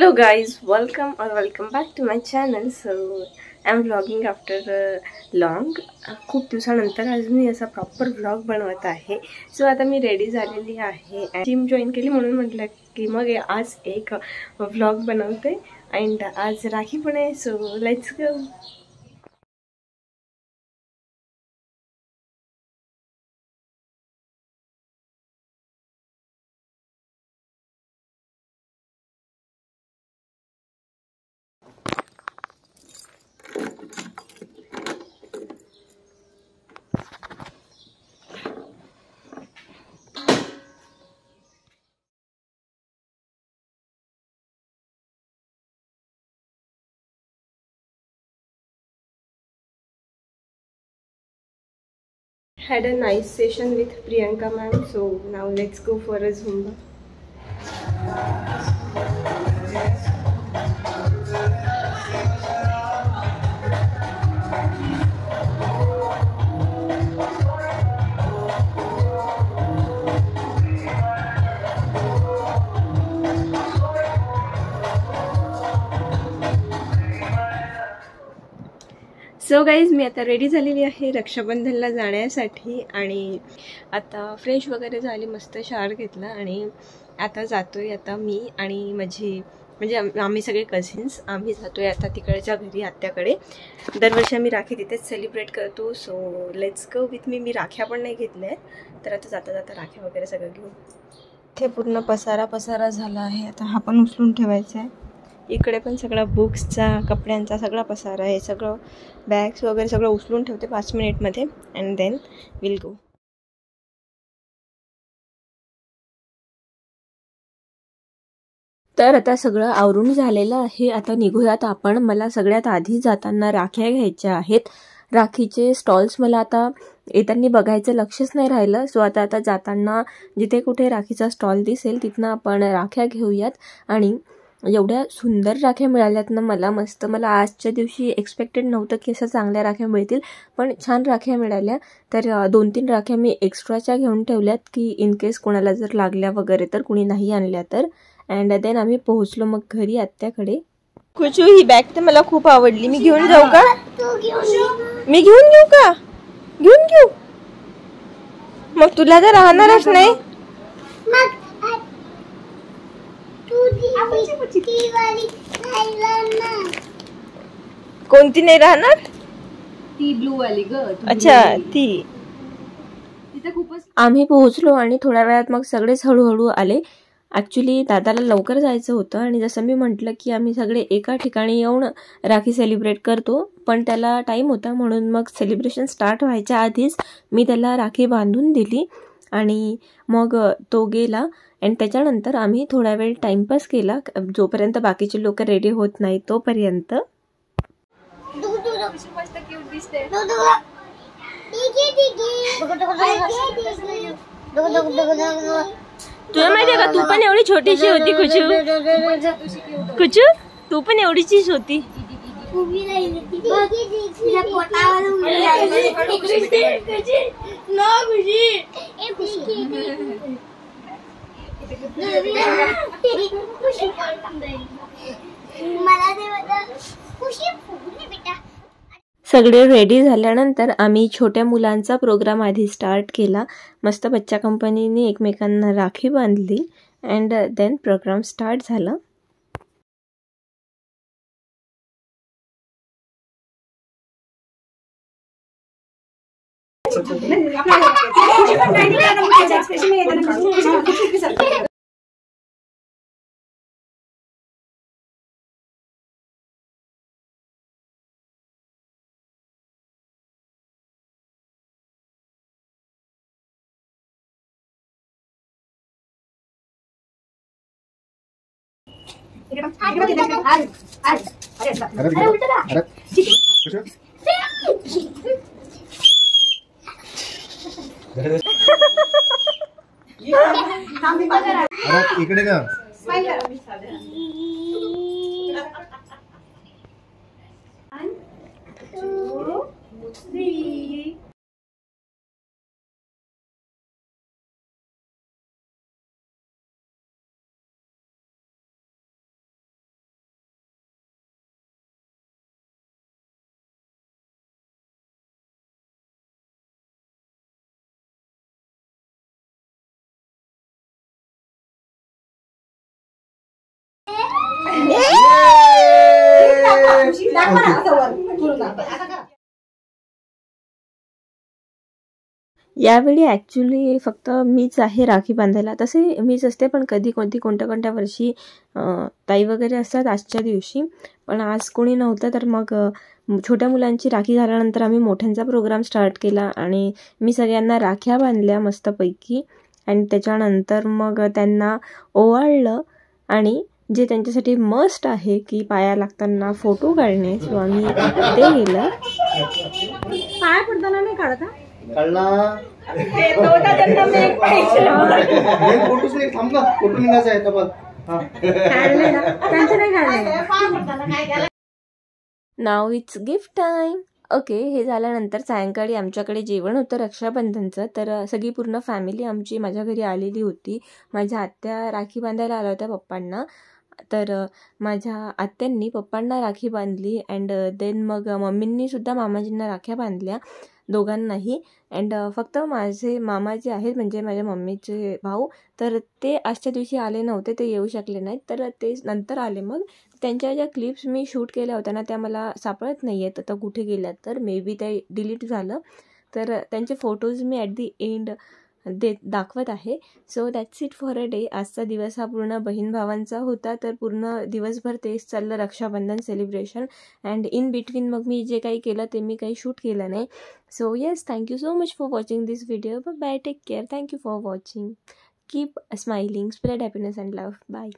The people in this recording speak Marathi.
Hello guys, welcome back to my channel. So I'm vlogging after long. खूप दिवसानंतर आज मी असा प्रॉपर व्लॉग बनवत आहे. सो आता मी रेडी झालेली आहे. जिम जॉईन केली म्हणून म्हटलं की मग आज एक व्लॉग बनवते. अँड आज राखी पण आहे. So let's go. Had a nice session with Priyanka ma'am. So now let's go for a Zumba. So guys मी आता रेडी झालेली आहे रक्षाबंधनला जाण्यासाठी. आणि आता फ्रेश वगैरे झाली, मस्त शावर घेतला आणि आता जातोय. आता मी आणि माझी म्हणजे आम्ही सगळे कझिन्स आम्ही जातोय आता तिकडच्या घरी आत्याकडे. दरवर्षी आम्ही राखी तिथेच सेलिब्रेट करतो. So let's go with me राख्या पण नाही घेतल्या आहेत, तर आता जाता जाता राख्या वगैरे सगळं घेऊन. इथे पूर्ण पसारा झाला आहे. आता हा पण उचलून ठेवायचा आहे. इकडे पण सगळा बुक्सचा कपड्यांचा सगळा पसारा आहे. सगळं बॅग्स वगैरे सगळं उचलून ठेवते 5 मिनिटमध्ये अँड देन विल गो. तर आता सगळं आवरून झालेलं आहे. आता निघूयात आपण. मला सगळ्यात आधी जाताना राख्या घ्यायच्या आहेत. राखीचे स्टॉल्स मला आता येताना बघायचं लक्षच नाही राहिलं. सो आता जाताना जिथे कुठे राखीचा स्टॉल दिसेल तिथनं आपण राख्या घेऊयात. आणि एवढ्या सुंदर राख्या मिळाल्यात ना मला आजच्या दिवशी एक्सपेक्टेड नव्हतं की असं चांगल्या राख्या मिळतील, पण छान राख्या मिळाल्या. तर 2-3 राख्या मी एक्स्ट्राच्या घेऊन ठेवल्यात की इन केस कोणाला जर लागल्या वगैरे तर, कुणी नाही आणल्या तर. अँड देन आम्ही पोहोचलो मग घरी आत्याकडे. कुचू, ही बॅग तर मला खूप आवडली. मी घेऊन जाऊ का? मी घेऊन घेऊ का? घेऊन घेऊ मग. तुला तर राहणारच नाही. कोणती नाही राहणार? ती ब्लू वाली ग. अच्छा, ती. तिथे खूपच. आम्ही पोहोचलो आणि थोड्या वेळात मग सगळेच हळूहळू आले. ॲक्च्युली दादाला लवकर जायचं होतं आणि जसं मी म्हटलं की आम्ही सगळे एका ठिकाणी येऊन राखी सेलिब्रेट करतो, पण त्याला टाईम होता म्हणून मग सेलिब्रेशन स्टार्ट व्हायच्या आधीच मी त्याला राखी बांधून दिली आणि मग तो गेला. आणि त्याच्यानंतर आम्ही थोडा वेळ टाइमपास केला जोपर्यंत बाकीचे लोक रेडी होत नाही तोपर्यंत. तुला माहिती का तू पण एवढी छोटीशी होती कुचू, तू पण एवढीचीच होती. सगळे रेडी झाल्यानंतर आम्ही छोट्या मुलांचा प्रोग्राम आधी स्टार्ट केला. मस्त बच्चा कंपनीने एकमेकांना राखी बांधली अँड देन प्रोग्राम स्टार्ट झाला. इकडे का यावेळी ॲक्च्युली फक्त मीच आहे राखी बांधायला. तसे मीच असते, पण कधी कोणत्या वर्षी ताई वगैरे असतात आजच्या दिवशी. पण आज कोणी नव्हतं, तर मग छोट्या मुलांची राखी झाल्यानंतर आम्ही मोठ्यांचा प्रोग्राम स्टार्ट केला आणि मी सगळ्यांना राख्या बांधल्या मस्तपैकी. आणि त्याच्यानंतर मग त्यांना ओवाळलं आणि जे त्यांच्यासाठी मस्ट आहे की पाया लागताना फोटो काढणे, सो आम्ही ते केलं. पाय पडताना नाही काढत फोटोच नाही, थांब ना, फोटो निघायचा आहे बघ. नाव इट्स गिफ्ट टाईम. ओके, हे झाल्यानंतर सायंकाळी आमच्याकडे जेवण होतं रक्षाबंधनचं. तर सगळी पूर्ण फॅमिली आमची माझ्या घरी आलेली होती. माझ्या आत्या राखी बांधायला आल्या होत्या पप्पांना. तर माझ्या आत्यांनी पप्पांना राखी बांधली अँड देन मग मम्मींनी सुद्धा मामाजींना राख्या बांधल्या, दोघांनाही. अँड फक्त माझे मामा जे आहेत म्हणजे माझ्या मम्मीचे भाऊ, तर ते आजच्या दिवशी आले नव्हते, ते येऊ शकले नाहीत. तर ते नंतर आले. मग त्यांच्या ज्या क्लिप्स मी शूट केल्या होत्या ना, त्या मला सापडत नाही आहेत आता कुठे गेल्या, तर मे बी ते डिलीट झालं. तर त्यांचे photos me at the end दाखवत आहे. So that's it for a day. आजचा दिवस हा पूर्ण बहीण भावांचा होता. तर पूर्ण दिवसभर तेच चाललं, Rakshabandhan celebration. And in between मग मी जे काही केलं ते मी काही शूट केलं नाही. So yes, thank you so much for watching this video. Bye, take care. Thank you for watching. Keep smiling, spread happiness and love. Bye.